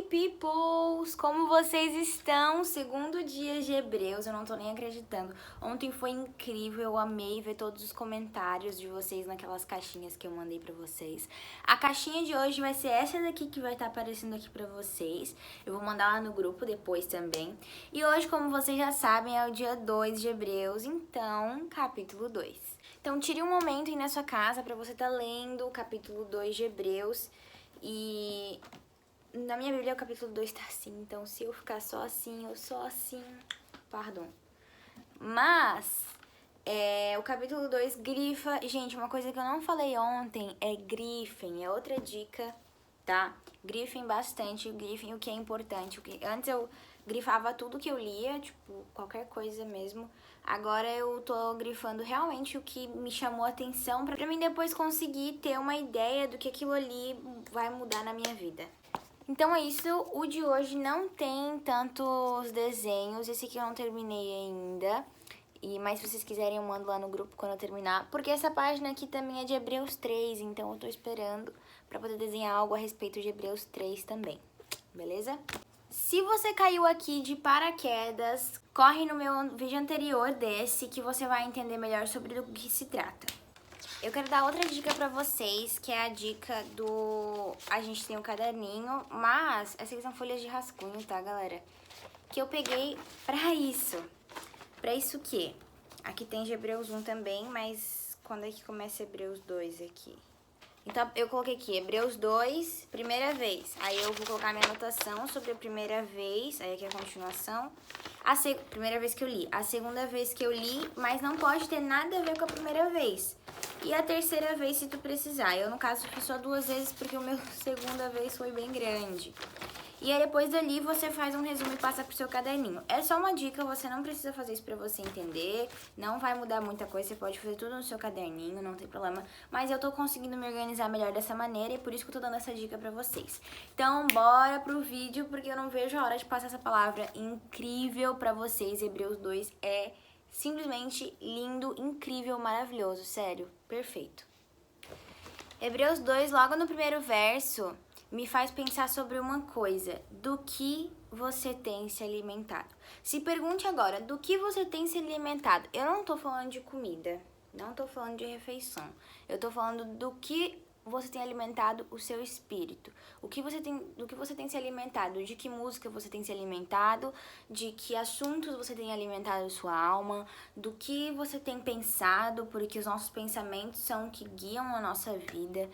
peoples! Como vocês estão? Segundo dia de Hebreus, eu não tô nem acreditando. Ontem foi incrível, eu amei ver todos os comentários de vocês naquelas caixinhas que eu mandei pra vocês. A caixinha de hoje vai ser essa daqui que vai estar aparecendo aqui pra vocês. Eu vou mandar lá no grupo depois também. E hoje, como vocês já sabem, é o dia 2 de Hebreus, então, capítulo 2. Então, tire um momento aí na sua casa pra você estar lendo o capítulo 2 de Hebreus. E na minha Bíblia o capítulo 2 tá assim, então se eu ficar só assim ou só assim, perdão. Mas, o capítulo 2 grifa... Gente, uma coisa que eu não falei ontem é grifem, é outra dica, tá? Grifem bastante, grifem o que é importante. Antes eu grifava tudo que eu lia, tipo, qualquer coisa mesmo. Agora eu tô grifando realmente o que me chamou a atenção pra mim depois conseguir ter uma ideia do que aquilo ali vai mudar na minha vida. Então é isso, o de hoje não tem tantos desenhos, esse aqui eu não terminei ainda. Mas se vocês quiserem eu mando lá no grupo quando eu terminar. Porque essa página aqui também é de Hebreus 3, então eu tô esperando pra poder desenhar algo a respeito de Hebreus 3 também, beleza? Se você caiu aqui de paraquedas, corre no meu vídeo anterior desse que você vai entender melhor sobre o que se trata. Eu quero dar outra dica pra vocês, que é a dica do... A gente tem um caderninho, mas essas são folhas de rascunho, tá, galera? Que eu peguei pra isso. Pra isso o quê? Aqui tem de Hebreus 1 também, mas quando é que começa Hebreus 2 aqui? Então, eu coloquei aqui, Hebreus 2, primeira vez. Aí eu vou colocar minha anotação sobre a primeira vez, aí aqui é a continuação. Primeira vez que eu li. A segunda vez que eu li, mas não pode ter nada a ver com a primeira vez. E a terceira vez, se tu precisar. Eu, no caso, fiz só 2 vezes, porque o meu segunda vez foi bem grande. E aí, depois dali, você faz um resumo e passa pro seu caderninho. É só uma dica, você não precisa fazer isso pra você entender. Não vai mudar muita coisa, você pode fazer tudo no seu caderninho, não tem problema. Mas eu tô conseguindo me organizar melhor dessa maneira e por isso que eu tô dando essa dica pra vocês. Então, bora pro vídeo, porque eu não vejo a hora de passar essa palavra incrível pra vocês. Hebreus 2 é simplesmente lindo, incrível, maravilhoso, sério, perfeito. Hebreus 2, logo no primeiro verso, me faz pensar sobre uma coisa: do que você tem se alimentado? Se pergunte agora, do que você tem se alimentado? Eu não tô falando de comida, não tô falando de refeição. Eu tô falando do que você tem alimentado o seu espírito. Do que você tem se alimentado? De que música você tem se alimentado? De que assuntos você tem alimentado a sua alma? Do que você tem pensado? Porque os nossos pensamentos são o que guiam a nossa vida.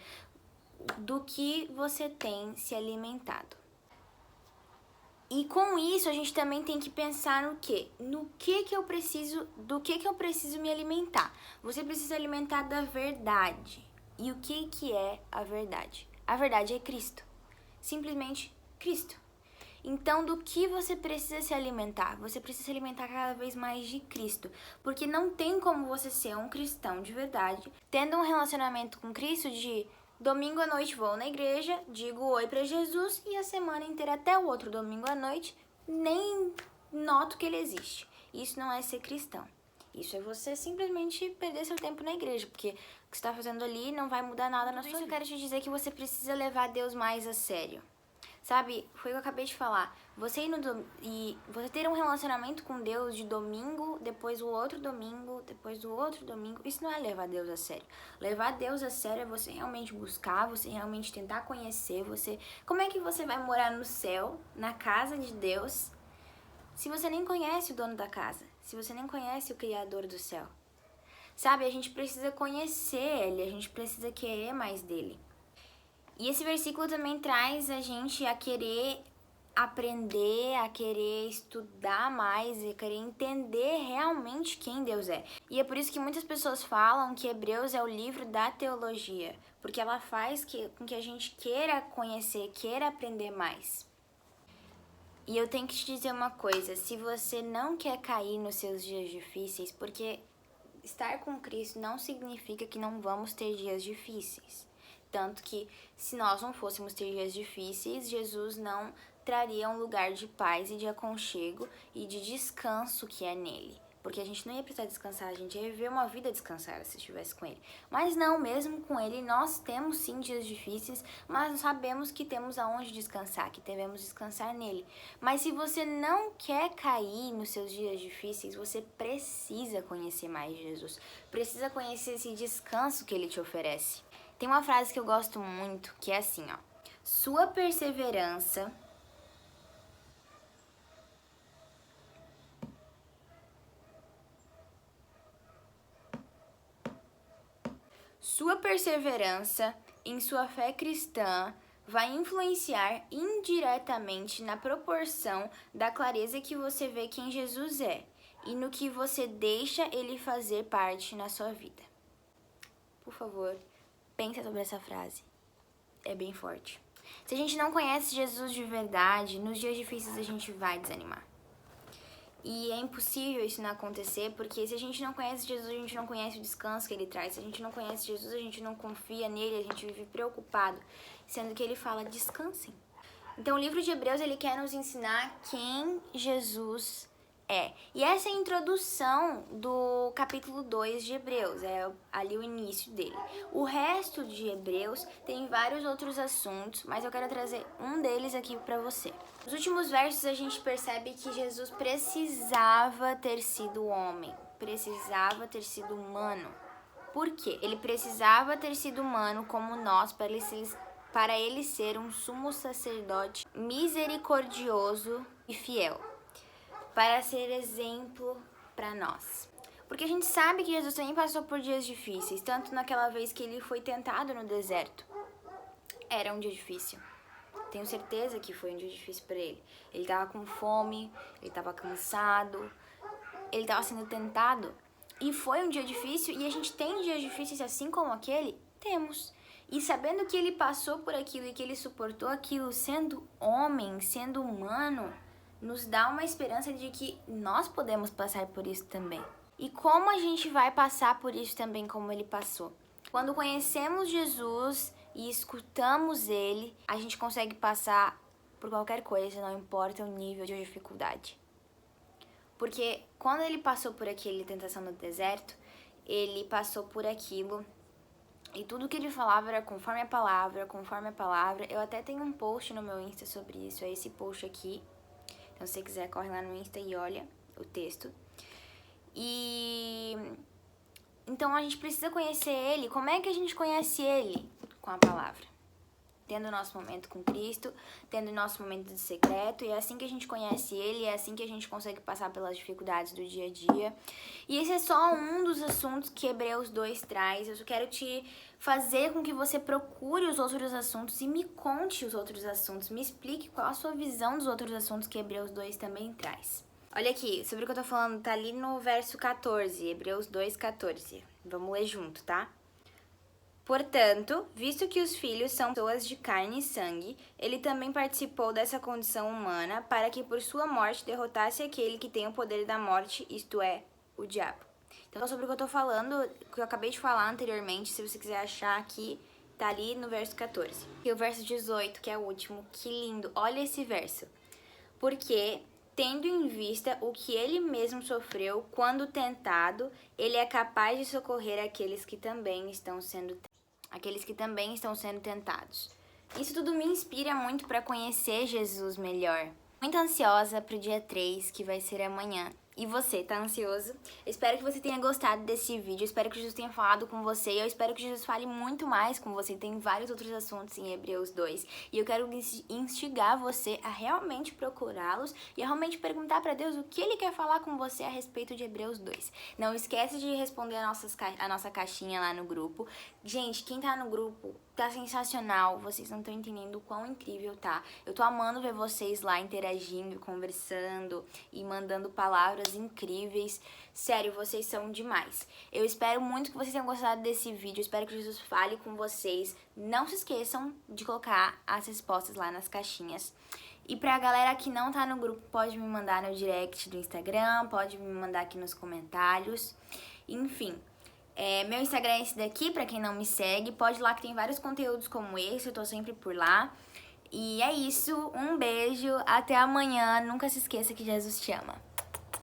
Do que você tem se alimentado. E com isso a gente também tem que pensar no quê? Do que eu preciso me alimentar? Você precisa se alimentar da verdade. E o que é a verdade? A verdade é Cristo. Simplesmente Cristo. Então, do que você precisa se alimentar? Você precisa se alimentar cada vez mais de Cristo. Porque não tem como você ser um cristão de verdade, tendo um relacionamento com Cristo de domingo à noite vou na igreja, digo oi pra Jesus e a semana inteira até o outro domingo à noite nem noto que ele existe. Isso não é ser cristão. Isso é você simplesmente perder seu tempo na igreja, porque o que você está fazendo ali não vai mudar nada na sua vida. Eu quero te dizer que você precisa levar Deus mais a sério. Sabe, foi o que eu acabei de falar. Você ter um relacionamento com Deus de domingo, depois o outro domingo, depois o outro domingo, isso não é levar Deus a sério. Levar Deus a sério é você realmente buscar, você realmente tentar conhecer, Como é que você vai morar no céu, na casa de Deus, se você nem conhece o dono da casa? Se você nem conhece o Criador do céu? Sabe, a gente precisa conhecer Ele, a gente precisa querer mais dele. E esse versículo também traz a gente a querer aprender, a querer estudar mais, a querer entender realmente quem Deus é. E é por isso que muitas pessoas falam que Hebreus é o livro da teologia, porque ela faz com que a gente queira conhecer, queira aprender mais. E eu tenho que te dizer uma coisa: se você não quer cair nos seus dias difíceis, porque estar com Cristo não significa que não vamos ter dias difíceis. Tanto que, se nós não fôssemos ter dias difíceis, Jesus não traria um lugar de paz e de aconchego e de descanso que é nele. porque a gente não ia precisar descansar, a gente ia viver uma vida descansada se estivesse com ele. Mas não, mesmo com ele, nós temos sim dias difíceis, mas sabemos que temos aonde descansar, que devemos descansar nele. Mas se você não quer cair nos seus dias difíceis, você precisa conhecer mais Jesus, precisa conhecer esse descanso que ele te oferece. Tem uma frase que eu gosto muito, que é assim, ó: Sua perseverança em sua fé cristã vai influenciar indiretamente na proporção da clareza que você vê quem Jesus é e no que você deixa ele fazer parte na sua vida. Por favor, pensa sobre essa frase. É bem forte. Se a gente não conhece Jesus de verdade, nos dias difíceis a gente vai desanimar. E é impossível isso não acontecer, porque se a gente não conhece Jesus, a gente não conhece o descanso que ele traz. Se a gente não conhece Jesus, a gente não confia nele, a gente vive preocupado, sendo que ele fala: descansem. Então o livro de Hebreus, ele quer nos ensinar quem Jesus é. E essa é a introdução do capítulo 2 de Hebreus, é ali o início dele. O resto de Hebreus tem vários outros assuntos, mas eu quero trazer um deles aqui para você. Nos últimos versos a gente percebe que Jesus precisava ter sido homem, precisava ter sido humano. Por quê? Ele precisava ter sido humano como nós para ele ser um sumo sacerdote misericordioso e fiel, para ser exemplo para nós. Porque a gente sabe que Jesus também passou por dias difíceis, tanto naquela vez que ele foi tentado no deserto. Era um dia difícil. Tenho certeza que foi um dia difícil para ele. Ele estava com fome, ele estava cansado, ele estava sendo tentado. E foi um dia difícil, e a gente tem dias difíceis assim como aquele? Temos. E sabendo que ele passou por aquilo e que ele suportou aquilo, sendo homem, sendo humano, nos dá uma esperança de que nós podemos passar por isso também. E como a gente vai passar por isso também como ele passou? Quando conhecemos Jesus e escutamos ele, a gente consegue passar por qualquer coisa, não importa o nível de dificuldade. Porque quando ele passou por aquele tentação no deserto, ele passou por aquilo e tudo que ele falava era conforme a palavra, conforme a palavra. Eu até tenho um post no meu Insta sobre isso, é esse post aqui. Então, se você quiser, corre lá no Insta e olha o texto. E então a gente precisa conhecer ele. Como é que a gente conhece ele? Com a palavra. Tendo o nosso momento com Cristo, tendo o nosso momento de secreto. E é assim que a gente conhece ele, é assim que a gente consegue passar pelas dificuldades do dia a dia. E esse é só um dos assuntos que Hebreus 2 traz. Eu só quero te fazer com que você procure os outros assuntos e me conte os outros assuntos. Me explique qual a sua visão dos outros assuntos que Hebreus 2 também traz. Olha aqui, sobre o que eu tô falando, tá ali no verso 14, Hebreus 2, 14. Vamos ler junto, tá? Portanto, visto que os filhos são pessoas de carne e sangue, ele também participou dessa condição humana para que por sua morte derrotasse aquele que tem o poder da morte, isto é, o diabo. Então, sobre o que eu tô falando, que eu acabei de falar anteriormente, se você quiser achar aqui, tá ali no verso 14. E o verso 18, que é o último, que lindo, olha esse verso. Porque, tendo em vista o que ele mesmo sofreu quando tentado, ele é capaz de socorrer aqueles que também estão sendo tentados. Isso tudo me inspira muito para conhecer Jesus melhor. Muito ansiosa pro dia 3, que vai ser amanhã. E você, tá ansioso? Eu espero que você tenha gostado desse vídeo, eu espero que Jesus tenha falado com você, e eu espero que Jesus fale muito mais com você. Tem vários outros assuntos em Hebreus 2, e eu quero instigar você a realmente procurá-los e a realmente perguntar para Deus o que Ele quer falar com você a respeito de Hebreus 2. Não esquece de responder a nossa caixinha lá no grupo. Gente, quem tá no grupo tá sensacional, vocês não estão entendendo o quão incrível tá. Eu tô amando ver vocês lá interagindo, conversando e mandando palavras incríveis. Sério, vocês são demais. Eu espero muito que vocês tenham gostado desse vídeo, eu espero que Jesus fale com vocês. Não se esqueçam de colocar as respostas lá nas caixinhas. E pra galera que não tá no grupo, pode me mandar no direct do Instagram, pode me mandar aqui nos comentários. Enfim, meu Instagram é esse daqui, pra quem não me segue. Pode ir lá que tem vários conteúdos como esse, eu tô sempre por lá. E é isso, um beijo, até amanhã. Nunca se esqueça que Jesus te ama.